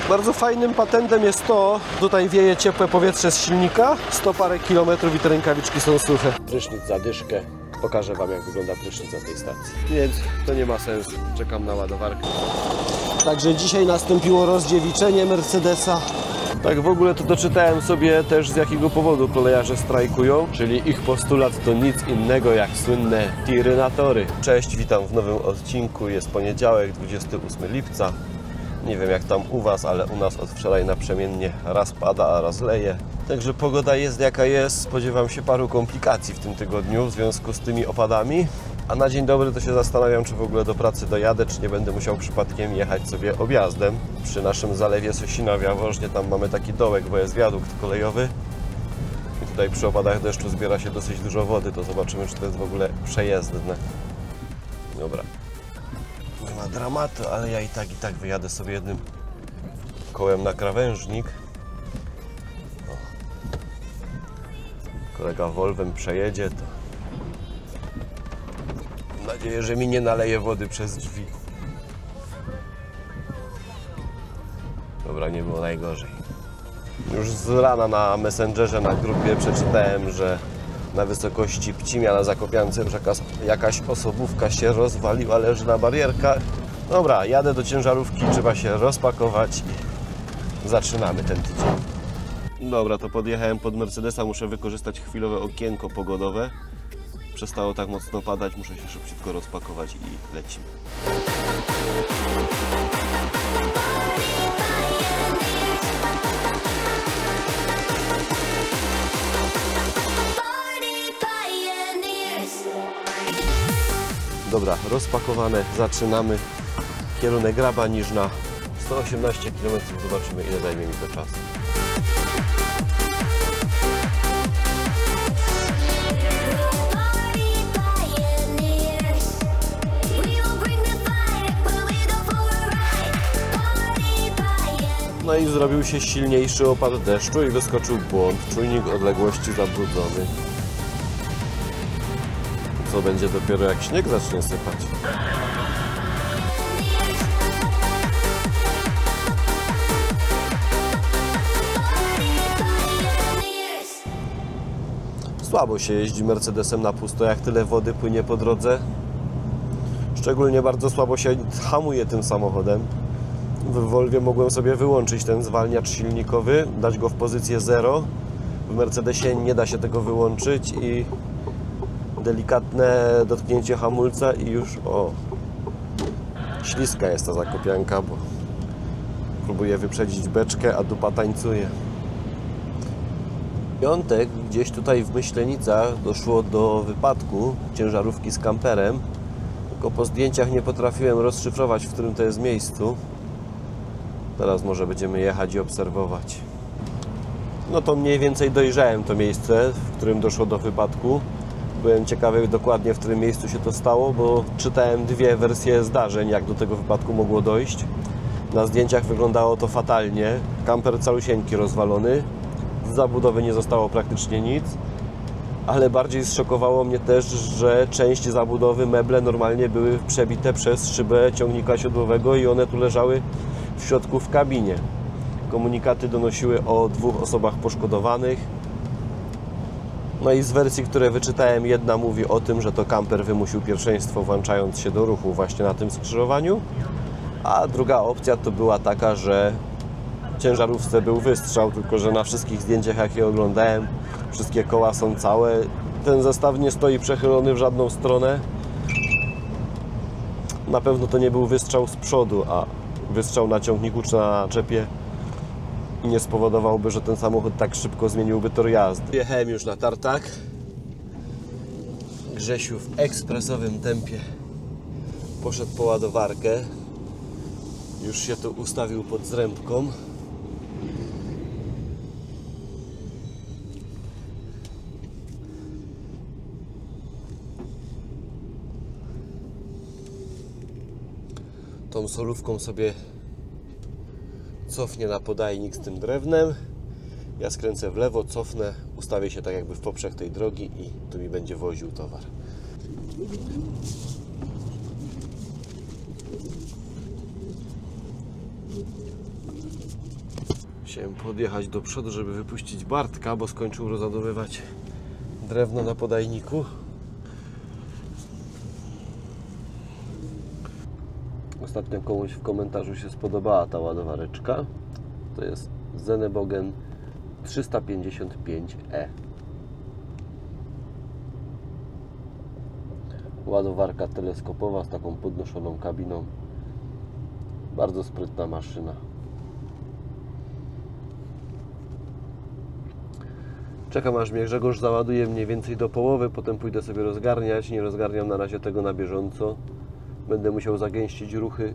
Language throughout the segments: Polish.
Bardzo fajnym patentem jest to, tutaj wieje ciepłe powietrze z silnika, 100 parę kilometrów i te rękawiczki są suche. Prysznic za dyszkę. Pokażę Wam, jak wygląda prysznic na tej stacji. Więc to nie ma sensu. Czekam na ładowarkę. Także dzisiaj nastąpiło rozdziewiczenie Mercedesa. Tak w ogóle to doczytałem sobie też, z jakiego powodu kolejarze strajkują, czyli ich postulat to nic innego jak słynne tiry na tory. Cześć, witam w nowym odcinku. Jest poniedziałek, 28 lipca. Nie wiem jak tam u Was, ale u nas od wczoraj naprzemiennie raz pada, a raz leje. Także pogoda jest jaka jest. Spodziewam się paru komplikacji w tym tygodniu w związku z tymi opadami. A na dzień dobry to się zastanawiam, czy w ogóle do pracy dojadę, czy nie będę musiał przypadkiem jechać sobie objazdem. Przy naszym zalewie Sosina w Jaworznie tam mamy taki dołek, bo jest wiadukt kolejowy. I tutaj przy opadach deszczu zbiera się dosyć dużo wody, to zobaczymy, czy to jest w ogóle przejezdne. Dobra. Nie ma dramatu, ale ja i tak wyjadę sobie jednym kołem na krawężnik. O. Kolega Volvem przejedzie, to mam nadzieję, że mi nie naleje wody przez drzwi. Dobra, nie było najgorzej. Już z rana na Messengerze, na grupie przeczytałem, że na wysokości Pcimia na Zakopiance jakaś osobówka się rozwaliła, leży na barierkach. Dobra, jadę do ciężarówki, trzeba się rozpakować i zaczynamy ten tydzień. Dobra, to podjechałem pod Mercedesa, muszę wykorzystać chwilowe okienko pogodowe. Przestało tak mocno padać, muszę się szybciutko rozpakować i lecimy. Dobra, rozpakowane, zaczynamy. Kierunek Graba Niżna, 118 km, zobaczymy ile zajmie mi to czas. No i zrobił się silniejszy opad deszczu i wyskoczył błąd. Czujnik odległości zabrudzony. Co będzie dopiero jak śnieg zacznie sypać. Słabo się jeździ Mercedesem na pusto, jak tyle wody płynie po drodze. Szczególnie bardzo słabo się hamuje tym samochodem. W Volvie mogłem sobie wyłączyć ten zwalniacz silnikowy, dać go w pozycję 0. W Mercedesie nie da się tego wyłączyć i delikatne dotknięcie hamulca i już śliska jest ta zakopianka, bo próbuję wyprzedzić beczkę, a dupa tańcuje. W piątek gdzieś tutaj w Myślenicach doszło do wypadku ciężarówki z kamperem, tylko po zdjęciach nie potrafiłem rozszyfrować, w którym to jest miejscu. Teraz może będziemy jechać i obserwować. No to mniej więcej dojrzałem to miejsce, w którym doszło do wypadku. Byłem ciekawy dokładnie, w którym miejscu się to stało, bo czytałem dwie wersje zdarzeń, jak do tego wypadku mogło dojść. Na zdjęciach wyglądało to fatalnie. Kamper calusieńki rozwalony. Z zabudowy nie zostało praktycznie nic. Ale bardziej zszokowało mnie też, że część zabudowy, meble normalnie były przebite przez szybę ciągnika siodłowego i one tu leżały w środku w kabinie. Komunikaty donosiły o 2 osobach poszkodowanych. No i z wersji, które wyczytałem, jedna mówi o tym, że to kamper wymusił pierwszeństwo, włączając się do ruchu właśnie na tym skrzyżowaniu. A druga opcja to była taka, że w ciężarówce był wystrzał, tylko że na wszystkich zdjęciach, jakie oglądałem, wszystkie koła są całe. Ten zestaw nie stoi przechylony w żadną stronę. Na pewno to nie był wystrzał z przodu, a wystrzał na ciągniku czy na naczepie i nie spowodowałby, że ten samochód tak szybko zmieniłby tor jazdy. Jechałem już na tartak. Grzesiu w ekspresowym tempie poszedł po ładowarkę. Już się tu ustawił pod zrębką. Tą solówką sobie cofnie na podajnik z tym drewnem. Ja skręcę w lewo, cofnę, ustawię się tak jakby w poprzek tej drogi i tu mi będzie woził towar. Chciałem podjechać do przodu, żeby wypuścić Bartka, bo skończył rozładowywać drewno na podajniku. Ostatnio komuś w komentarzu się spodobała ta ładowareczka. To jest Zenebogen 355E. Ładowarka teleskopowa z taką podnoszoną kabiną. Bardzo sprytna maszyna. Czekam, aż mnie Grzegorz załaduje mniej więcej do połowy, potem pójdę sobie rozgarniać. Nie rozgarniam na razie tego na bieżąco. Będę musiał zagęścić ruchy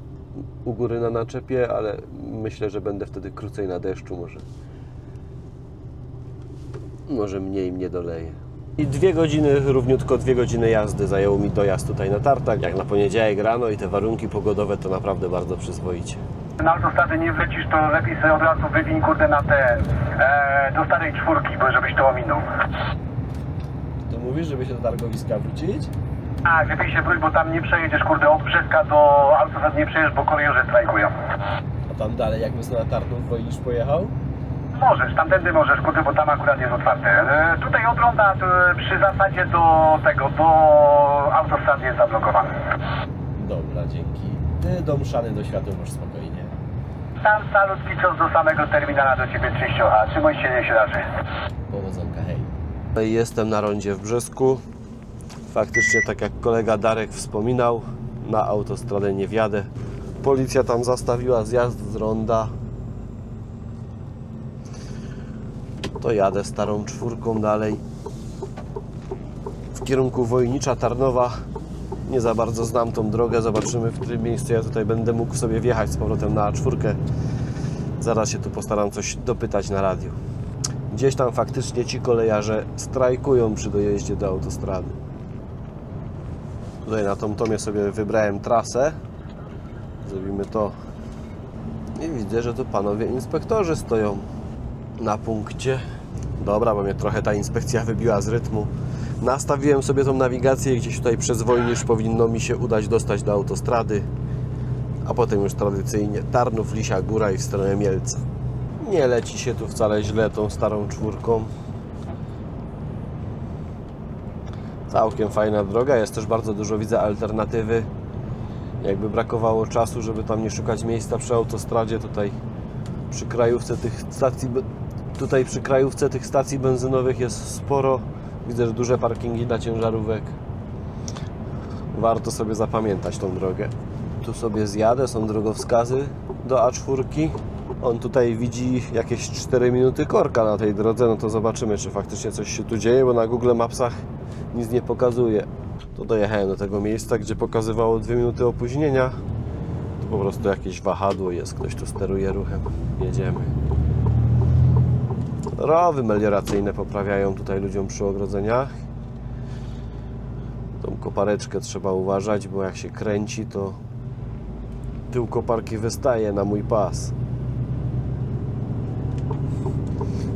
u góry na naczepie, ale myślę, że będę wtedy krócej na deszczu. Może mniej mnie doleje. I 2 godziny, równiutko 2 godziny jazdy zajęło mi dojazd tutaj na tartak. Jak na poniedziałek rano i te warunki pogodowe to naprawdę bardzo przyzwoicie. Na autostradę nie wlecisz, to lepiej sobie od razu wywiń kurde na te do starej 4, bo żebyś to ominął. To mówisz, żeby się do targowiska wrócić? Tak, lepiej się wróć, bo tam nie przejedziesz kurde od Brzeska do autostrady nie przejedziesz, bo kolejorze strajkują. A tam dalej, jakby sobie na Tarnów Wojnisz pojechał? Możesz, tamtędy możesz kurde, bo tam akurat jest otwarte. Tutaj obrona przy zasadzie do autostrady jest zablokowana. Dobra, dzięki. Ty do Mszany do Światła masz spokojnie. Tam salutki cios do samego terminala do ciebie 30, trzymaj się, nie się raży. Powodzonka, hej. Tutaj jestem na rondzie w Brzesku. Faktycznie, tak jak kolega Darek wspominał, na autostradę nie wjadę. Policja tam zastawiła zjazd z ronda. To jadę starą 4 dalej w kierunku Wojnicza, Tarnowa. Nie za bardzo znam tą drogę. Zobaczymy, w którym miejscu ja tutaj będę mógł sobie wjechać z powrotem na A4. Zaraz się tu postaram coś dopytać na radiu. Gdzieś tam faktycznie ci kolejarze strajkują przy dojeździe do autostrady. Tutaj na TomTomie sobie wybrałem trasę. Zrobimy to. I widzę, że tu panowie inspektorzy stoją na punkcie. Dobra, bo mnie trochę ta inspekcja wybiła z rytmu. Nastawiłem sobie tą nawigację, gdzieś tutaj przez Wojnisz powinno mi się udać dostać do autostrady, a potem już tradycyjnie Tarnów, Lisia Góra i w stronę Mielca. Nie leci się tu wcale źle tą starą 4. Całkiem fajna droga, jest też bardzo dużo, widzę, alternatywy. Jakby brakowało czasu, żeby tam nie szukać miejsca przy autostradzie, tutaj przy krajówce tych stacji benzynowych jest sporo. Widzę, że duże parkingi dla ciężarówek. Warto sobie zapamiętać tą drogę. Tu sobie zjadę, są drogowskazy do A4. On tutaj widzi jakieś 4 minuty korka na tej drodze, no to zobaczymy, czy faktycznie coś się tu dzieje, bo na Google Mapsach nic nie pokazuje. To dojechałem do tego miejsca, gdzie pokazywało 2 minuty opóźnienia. To po prostu jakieś wahadło jest, ktoś tu steruje ruchem. Jedziemy. Rowy melioracyjne poprawiają tutaj ludziom przy ogrodzeniach. Tą kopareczkę trzeba uważać, bo jak się kręci, to tył koparki wystaje na mój pas.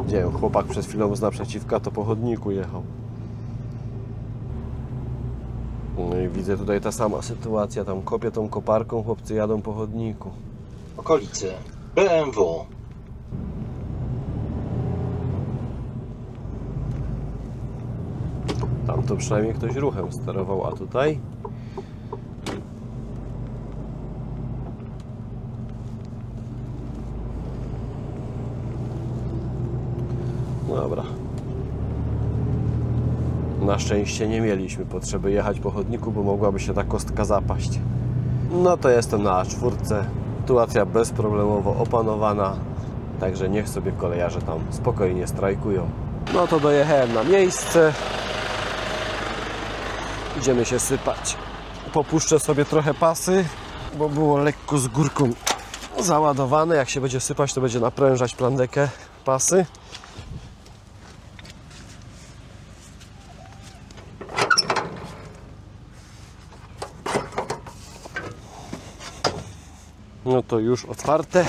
Gdzie chłopak przed chwilą z naprzeciwka to po chodniku jechał. No i widzę tutaj ta sama sytuacja, tam kopię tą koparką, chłopcy jadą po chodniku. Okolicy BMW. Tam to przynajmniej ktoś ruchem sterował, a tutaj dobra. Na szczęście nie mieliśmy potrzeby jechać po chodniku, bo mogłaby się ta kostka zapaść. No to jestem na A4. Sytuacja bezproblemowo opanowana, także niech sobie kolejarze tam spokojnie strajkują. No to dojechałem na miejsce. Idziemy się sypać. Popuszczę sobie trochę pasy, bo było lekko z górką załadowane. Jak się będzie sypać, to będzie naprężać plandekę pasy. No to już otwarte.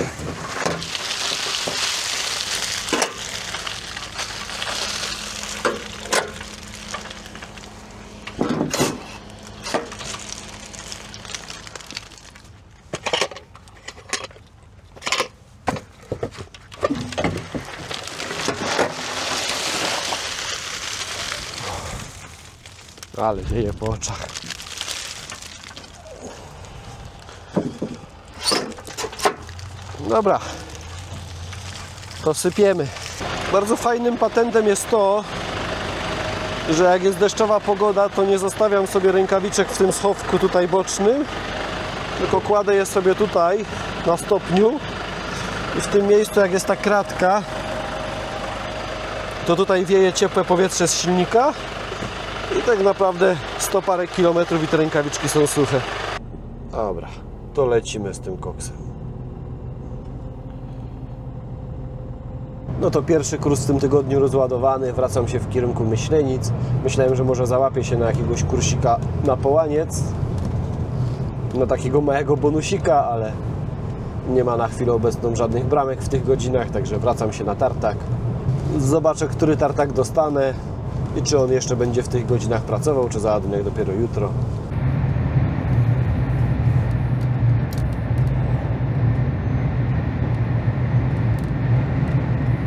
Ale wieje po oczach. Dobra, to sypiemy. Bardzo fajnym patentem jest to, że jak jest deszczowa pogoda, to nie zostawiam sobie rękawiczek w tym schowku tutaj bocznym, tylko kładę je sobie tutaj na stopniu i w tym miejscu, jak jest ta kratka, to tutaj wieje ciepłe powietrze z silnika i tak naprawdę 100 parę kilometrów i te rękawiczki są suche. Dobra, to lecimy z tym koksem. No to pierwszy kurs w tym tygodniu rozładowany, wracam się w kierunku Myślenic. Myślałem, że może załapię się na jakiegoś kursika na Połaniec, na takiego małego bonusika, ale nie ma na chwilę obecną żadnych bramek w tych godzinach, także wracam się na tartak. Zobaczę, który tartak dostanę i czy on jeszcze będzie w tych godzinach pracował, czy załadunek dopiero jutro.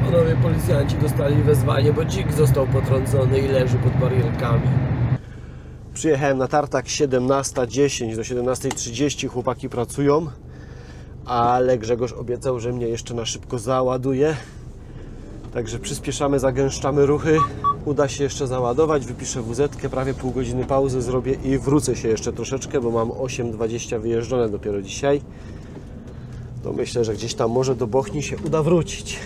Panowie policjanci dostali wezwanie, bo dzik został potrącony i leży pod barierkami. Przyjechałem na tartak 17:10 do 17:30, chłopaki pracują, ale Grzegorz obiecał, że mnie jeszcze na szybko załaduje. Także przyspieszamy, zagęszczamy ruchy. Uda się jeszcze załadować, wypiszę WZ-kę, prawie pół godziny pauzy zrobię i wrócę się jeszcze troszeczkę, bo mam 8:20 wyjeżdżone dopiero dzisiaj. To myślę, że gdzieś tam może do Bochni się uda wrócić.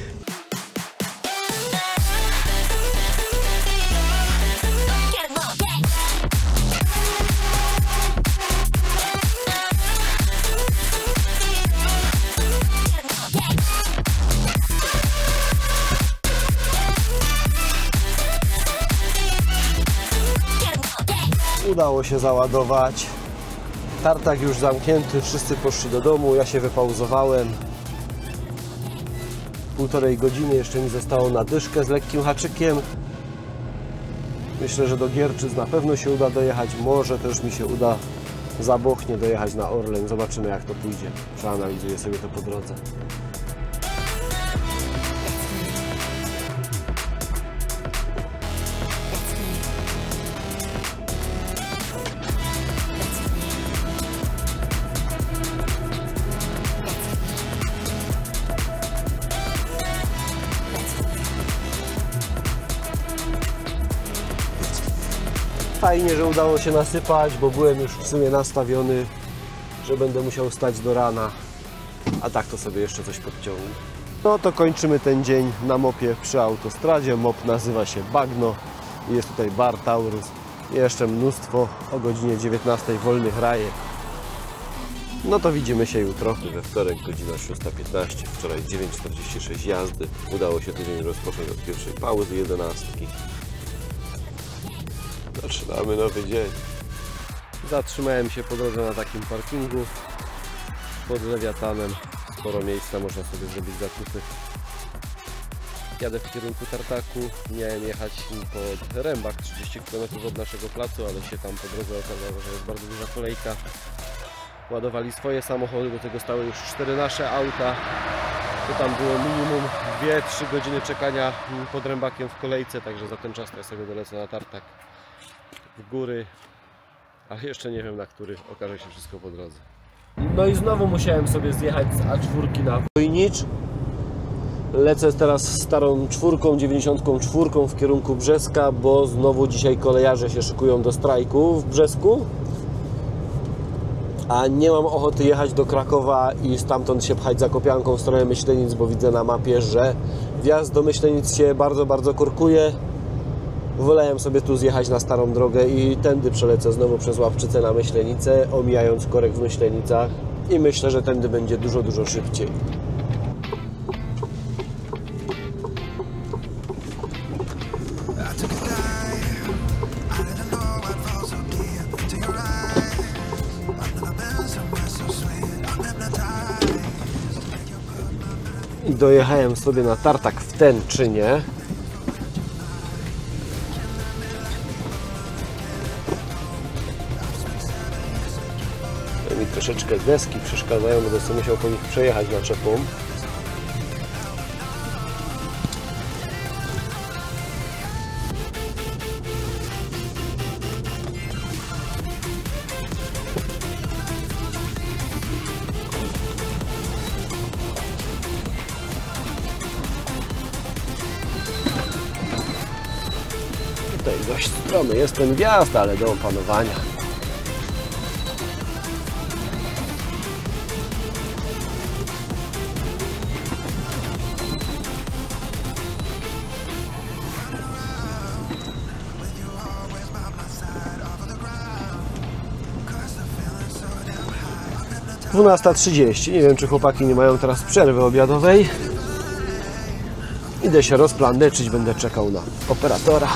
Udało się załadować. Tartak już zamknięty, wszyscy poszli do domu, ja się wypauzowałem. Półtorej godziny jeszcze mi zostało na dyszkę z lekkim haczykiem. Myślę, że do Gierczyc na pewno się uda dojechać, może też mi się uda za Bochnię dojechać na Orlen. Zobaczymy, jak to pójdzie. Przeanalizuję sobie to po drodze. Fajnie, że udało się nasypać, bo byłem już w sumie nastawiony, że będę musiał stać do rana, a tak to sobie jeszcze coś podciągnę. No to kończymy ten dzień na mopie przy autostradzie. Mop nazywa się Bagno i jest tutaj bar Taurus. I jeszcze mnóstwo o godzinie 19 wolnych rajek. No to widzimy się jutro. We wtorek godzina 6:15, wczoraj 9:46 jazdy. Udało się tydzień rozpocząć od pierwszej pauzy 11. Zaczynamy nowy dzień. Zatrzymałem się po drodze na takim parkingu pod Lewiatanem. Sporo miejsca, można sobie zrobić zakupy. Jadę w kierunku Tartaku. Miałem jechać pod Rębach, 30 km od naszego placu, ale się tam po drodze okazało, że jest bardzo duża kolejka. Ładowali swoje samochody, do tego stały już 4 nasze auta. To tam było minimum 2-3 godziny czekania pod Rębakiem w kolejce, także za ten czas ja sobie dolecę na Tartak w góry, ale jeszcze nie wiem na który, okaże się wszystko po drodze. No i znowu musiałem sobie zjechać z A4 na Wojnicz. Lecę teraz starą 94 w kierunku Brzeska, bo znowu dzisiaj kolejarze się szykują do strajku w Brzesku. A nie mam ochoty jechać do Krakowa i stamtąd się pchać Zakopianką w stronę Myślenic, bo widzę na mapie, że wjazd do Myślenic się bardzo, bardzo korkuje. Wolałem sobie tu zjechać na starą drogę i tędy przelecę znowu przez Ławczycę na Myślenicę, omijając korek w Myślenicach i myślę, że tędy będzie dużo, dużo szybciej. I dojechałem sobie na Tartak w Tenczynie. Mi troszeczkę deski przeszkadzają, będę sobie musiał po nich przejechać naczepą. Tutaj dość stromy jest ten wjazd, ale do opanowania. Dwunasta 30. Nie wiem, czy chłopaki nie mają teraz przerwy obiadowej. Idę się rozplandeczyć, będę czekał na operatora.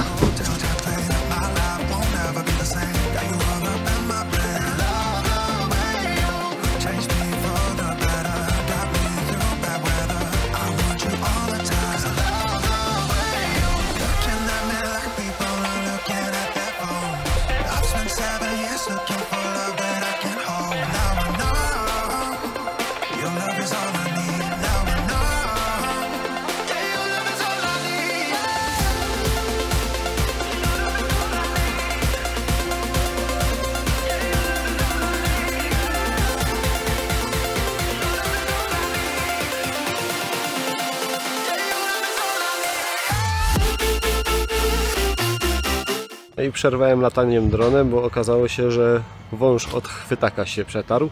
No i przerwałem lataniem dronem, bo okazało się, że wąż od chwytaka się przetarł,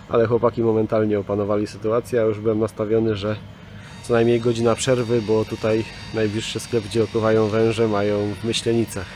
ale chłopaki momentalnie opanowali sytuację. Ja już byłem nastawiony, że co najmniej godzina przerwy, bo tutaj najbliższy sklep, gdzie opływają węże, mają w Myślenicach.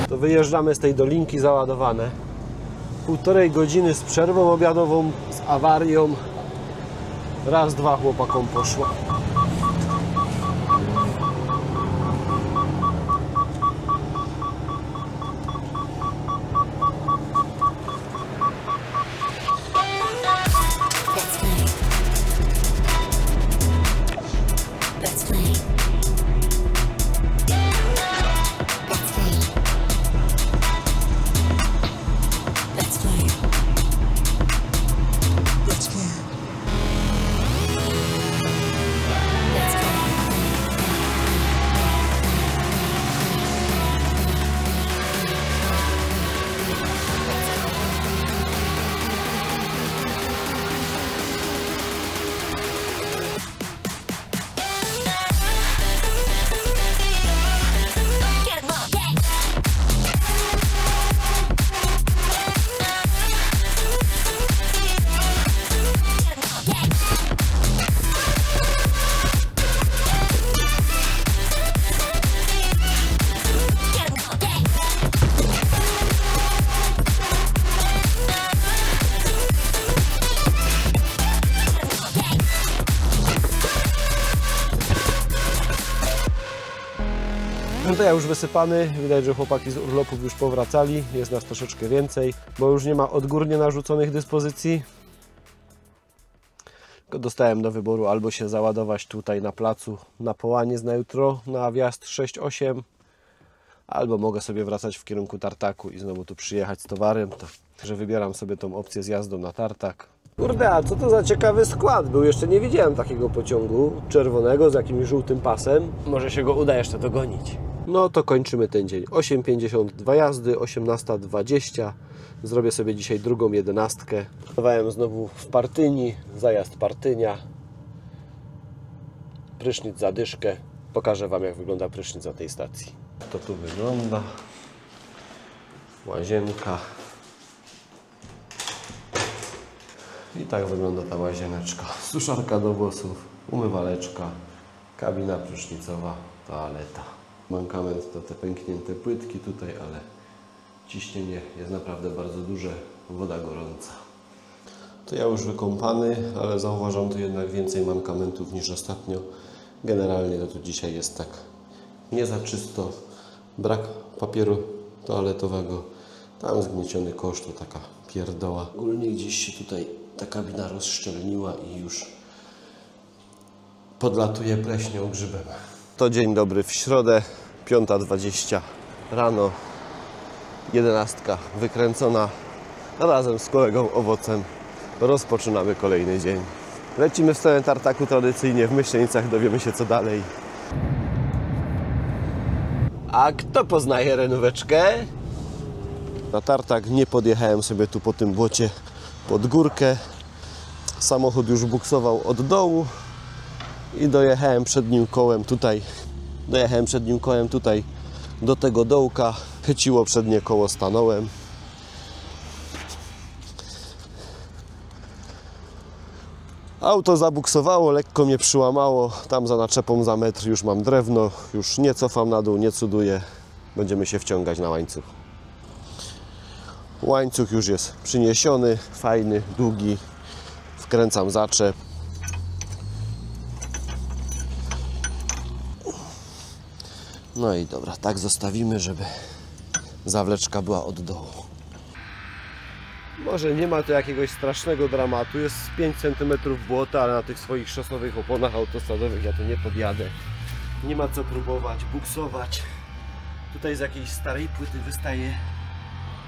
Wyjeżdżamy z tej dolinki załadowane. 1,5 godziny z przerwą obiadową, z awarią. Raz, dwa chłopakom poszło. To ja już wysypany, widać, że chłopaki z urlopów już powracali, jest nas troszeczkę więcej, bo już nie ma odgórnie narzuconych dyspozycji. Tylko dostałem do wyboru albo się załadować tutaj na placu na Połaniec na jutro, na wjazd 6-8, albo mogę sobie wracać w kierunku Tartaku i znowu tu przyjechać z towarem, także wybieram sobie tą opcję z jazdą na Tartak. Kurde, a co to za ciekawy skład był? Jeszcze nie widziałem takiego pociągu czerwonego z jakimś żółtym pasem. Może się go uda jeszcze dogonić. No to kończymy ten dzień. 8:52 jazdy, 18:20. Zrobię sobie dzisiaj drugą 11. Stawałem znowu w Partyni, zajazd Partynia. Prysznic za dyszkę. Pokażę Wam, jak wygląda prysznic na tej stacji. To tu wygląda. Łazienka. I tak wygląda ta łazieneczka. Suszarka do włosów, umywaleczka, kabina prysznicowa, toaleta. Mankament to te pęknięte płytki tutaj, ale ciśnienie jest naprawdę bardzo duże, woda gorąca. To ja już wykąpany, ale zauważam tu jednak więcej mankamentów niż ostatnio. Generalnie to tu dzisiaj jest tak nie za czysto, brak papieru toaletowego, tam zgnieciony kosz, to taka pierdoła. Ogólnie gdzieś się tutaj ta kabina rozszczelniła i już podlatuje pleśnią, grzybem. To dzień dobry w środę, 5:20 rano, 11 wykręcona, razem z kolegą Owocem rozpoczynamy kolejny dzień. Lecimy w stronę Tartaku tradycyjnie, w Myślenicach dowiemy się co dalej. A kto poznaje renóweczkę? Na Tartak nie podjechałem sobie tu po tym błocie pod górkę. Samochód już buksował od dołu i dojechałem przednim kołem tutaj do tego dołka. Chyciło przednie koło, stanąłem. Auto zabuksowało, lekko mnie przyłamało. Tam za naczepą za metr już mam drewno. Już nie cofam na dół, nie cuduję. Będziemy się wciągać na łańcuch. Łańcuch już jest przyniesiony, fajny, długi. Wkręcam zaczep. No i dobra, tak zostawimy, żeby zawleczka była od dołu. Może nie ma to jakiegoś strasznego dramatu, jest 5 cm błota, ale na tych swoich szosowych oponach autostradowych ja tu nie podjadę. Nie ma co próbować buksować. Tutaj z jakiejś starej płyty wystaje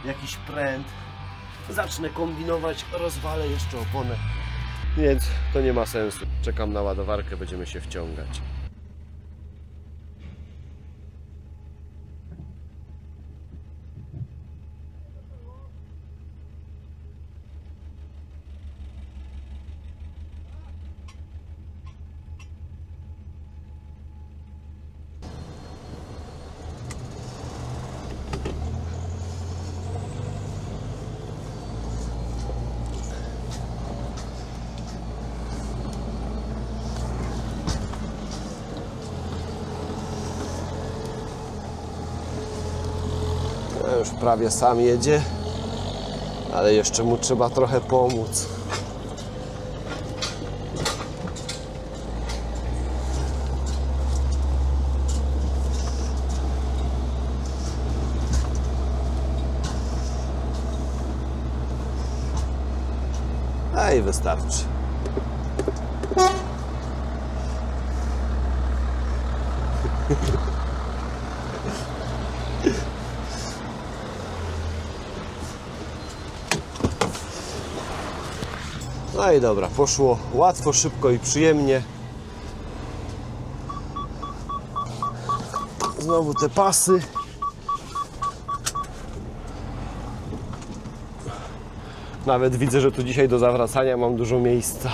jakiś pręt. Zacznę kombinować, rozwalę jeszcze oponę. Więc to nie ma sensu. Czekam na ładowarkę, będziemy się wciągać. Już prawie sam jedzie, ale jeszcze mu trzeba trochę pomóc. A i wystarczy. No i dobra, poszło łatwo, szybko i przyjemnie. Znowu te pasy. Nawet widzę, że tu dzisiaj do zawracania mam dużo miejsca.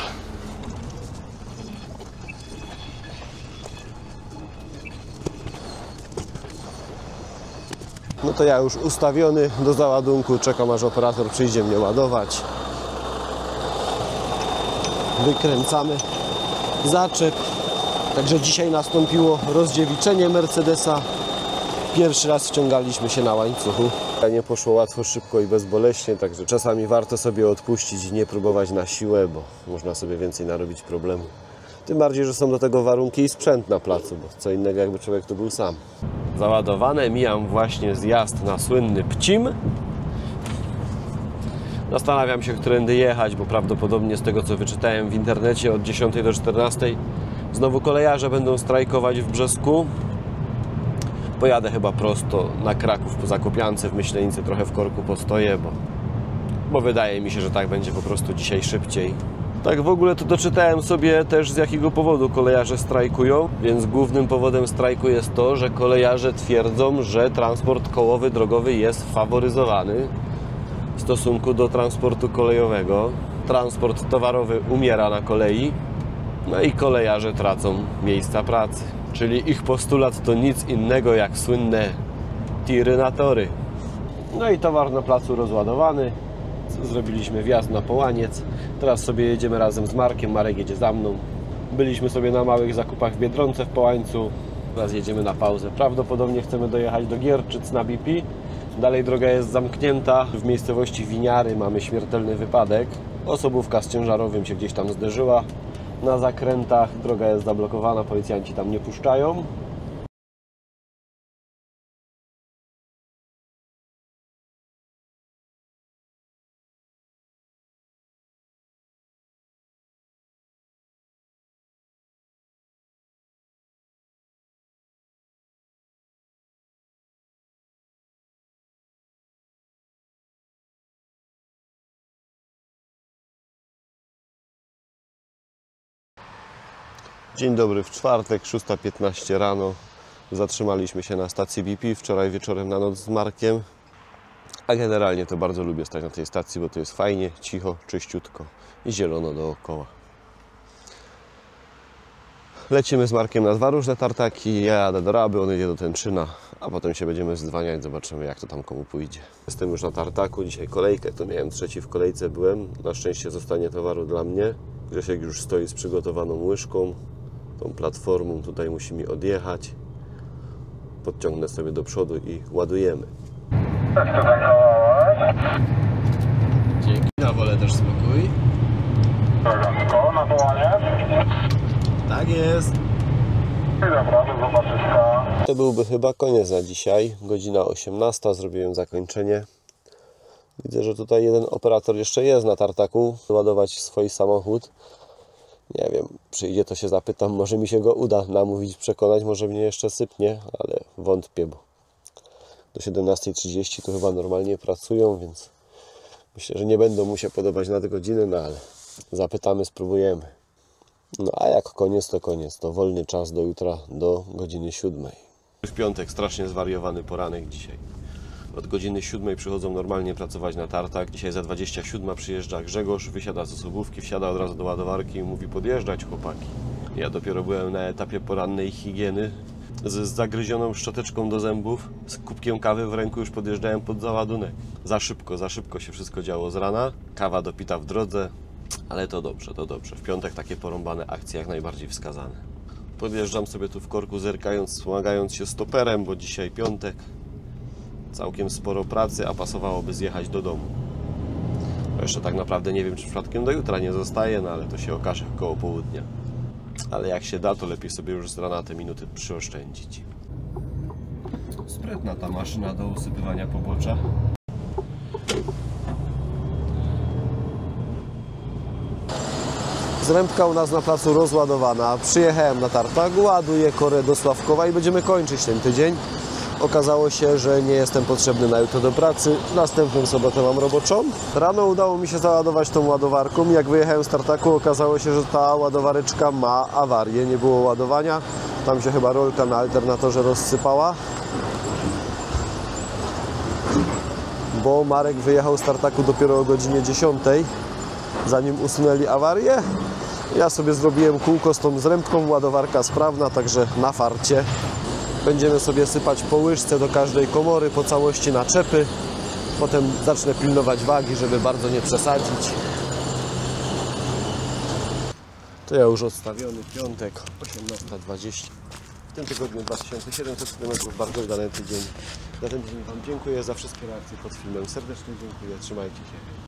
No to ja już ustawiony do załadunku, czekam aż operator przyjdzie mnie ładować. Wykręcamy zaczep. Także dzisiaj nastąpiło rozdziewiczenie Mercedesa. Pierwszy raz wciągaliśmy się na łańcuchu. Nie poszło łatwo, szybko i bezboleśnie, także czasami warto sobie odpuścić i nie próbować na siłę, bo można sobie więcej narobić problemu. Tym bardziej, że są do tego warunki i sprzęt na placu, bo co innego jakby człowiek tu był sam. Załadowane, mijam właśnie zjazd na słynny Pcim. Zastanawiam się, którędy jechać, bo prawdopodobnie z tego, co wyczytałem w internecie, od 10 do 14 znowu kolejarze będą strajkować w Brzesku. Pojadę chyba prosto na Kraków po Zakopiance, w Myślenicy trochę w korku postoję, bo wydaje mi się, że tak będzie po prostu dzisiaj szybciej. Tak w ogóle to doczytałem sobie też, z jakiego powodu kolejarze strajkują, więc głównym powodem strajku jest to, że kolejarze twierdzą, że transport kołowy, drogowy jest faworyzowany w stosunku do transportu kolejowego. Transport towarowy umiera na kolei, no i kolejarze tracą miejsca pracy. Czyli ich postulat to nic innego jak słynne tiry na tory. No i towar na placu rozładowany. Zrobiliśmy wjazd na Połaniec. Teraz sobie jedziemy razem z Markiem. Marek jedzie za mną. Byliśmy sobie na małych zakupach w Biedronce w Połańcu. Teraz jedziemy na pauzę. Prawdopodobnie chcemy dojechać do Gierczyc na BP. Dalej droga jest zamknięta. W miejscowości Winiary mamy śmiertelny wypadek. Osobówka z ciężarowym się gdzieś tam zderzyła. Na zakrętach droga jest zablokowana, policjanci tam nie puszczają. Dzień dobry, w czwartek, 6:15 rano. Zatrzymaliśmy się na stacji BP wczoraj wieczorem na noc z Markiem. A generalnie to bardzo lubię stać na tej stacji, bo to jest fajnie, cicho, czyściutko i zielono dookoła. Lecimy z Markiem na dwa różne tartaki. Ja jadę do Raby, on jedzie do Tęczyna, a potem się będziemy zdwaniać, zobaczymy jak to tam komu pójdzie. Jestem już na tartaku, dzisiaj kolejkę, to miałem trzeci w kolejce byłem. Na szczęście zostanie towaru dla mnie. Grzesiek już stoi z przygotowaną łyżką. Tą platformą tutaj musi mi odjechać. Podciągnę sobie do przodu i ładujemy. Dzięki, na wolę też spokój. Na Połaniec? Tak jest. Dobra, do zobaczyska. To byłby chyba koniec na dzisiaj. Godzina 18, zrobiłem zakończenie. Widzę, że tutaj jeden operator jeszcze jest na tartaku. Ładować swój samochód. Nie wiem, przyjdzie to się zapytam, może mi się go uda namówić, przekonać, może mnie jeszcze sypnie, ale wątpię, bo do 17:30 to chyba normalnie pracują, więc myślę, że nie będą mu się podobać nadgodziny, no ale zapytamy, spróbujemy. No a jak koniec, to wolny czas do jutra, do godziny 7. W piątek strasznie zwariowany poranek dzisiaj. Od godziny 7 przychodzą normalnie pracować na tartak. Dzisiaj za 27 przyjeżdża Grzegorz, wysiada z osobówki, wsiada od razu do ładowarki i mówi podjeżdżać chłopaki. Ja dopiero byłem na etapie porannej higieny. Z zagryzioną szczoteczką do zębów, z kubkiem kawy w ręku już podjeżdżałem pod załadunek. Za szybko się wszystko działo z rana. Kawa dopita w drodze, ale to dobrze, to dobrze. W piątek takie porąbane akcje jak najbardziej wskazane. Podjeżdżam sobie tu w korku zerkając, wspomagając się stoperem, bo dzisiaj piątek. Całkiem sporo pracy, a pasowałoby zjechać do domu. Jeszcze tak naprawdę nie wiem, czy przypadkiem do jutra nie zostaje, no ale to się okaże koło południa. Ale jak się da, to lepiej sobie już z rana te minuty przyoszczędzić. Sprytna ta maszyna do usypywania pobocza. Zrębka u nas na placu rozładowana. Przyjechałem na tartak, ładuję korę do Sławkowa i będziemy kończyć ten tydzień. Okazało się, że nie jestem potrzebny na jutro do pracy. Następną sobotę mam roboczą. Rano udało mi się załadować tą ładowarką. Jak wyjechałem z tartaku, okazało się, że ta ładowareczka ma awarię. Nie było ładowania. Tam się chyba rolka na alternatorze rozsypała. Bo Marek wyjechał z tartaku dopiero o godzinie 10, zanim usunęli awarię. Ja sobie zrobiłem kółko z tą zrębką, ładowarka sprawna, także na farcie. Będziemy sobie sypać po łyżce do każdej komory, po całości naczepy. Potem zacznę pilnować wagi, żeby bardzo nie przesadzić. To ja już odstawiony piątek, 18:20. W tym tygodniu 2700 km, bardzo udany tydzień. Za ten tydzień Wam dziękuję za wszystkie reakcje pod filmem. Serdecznie dziękuję, trzymajcie się.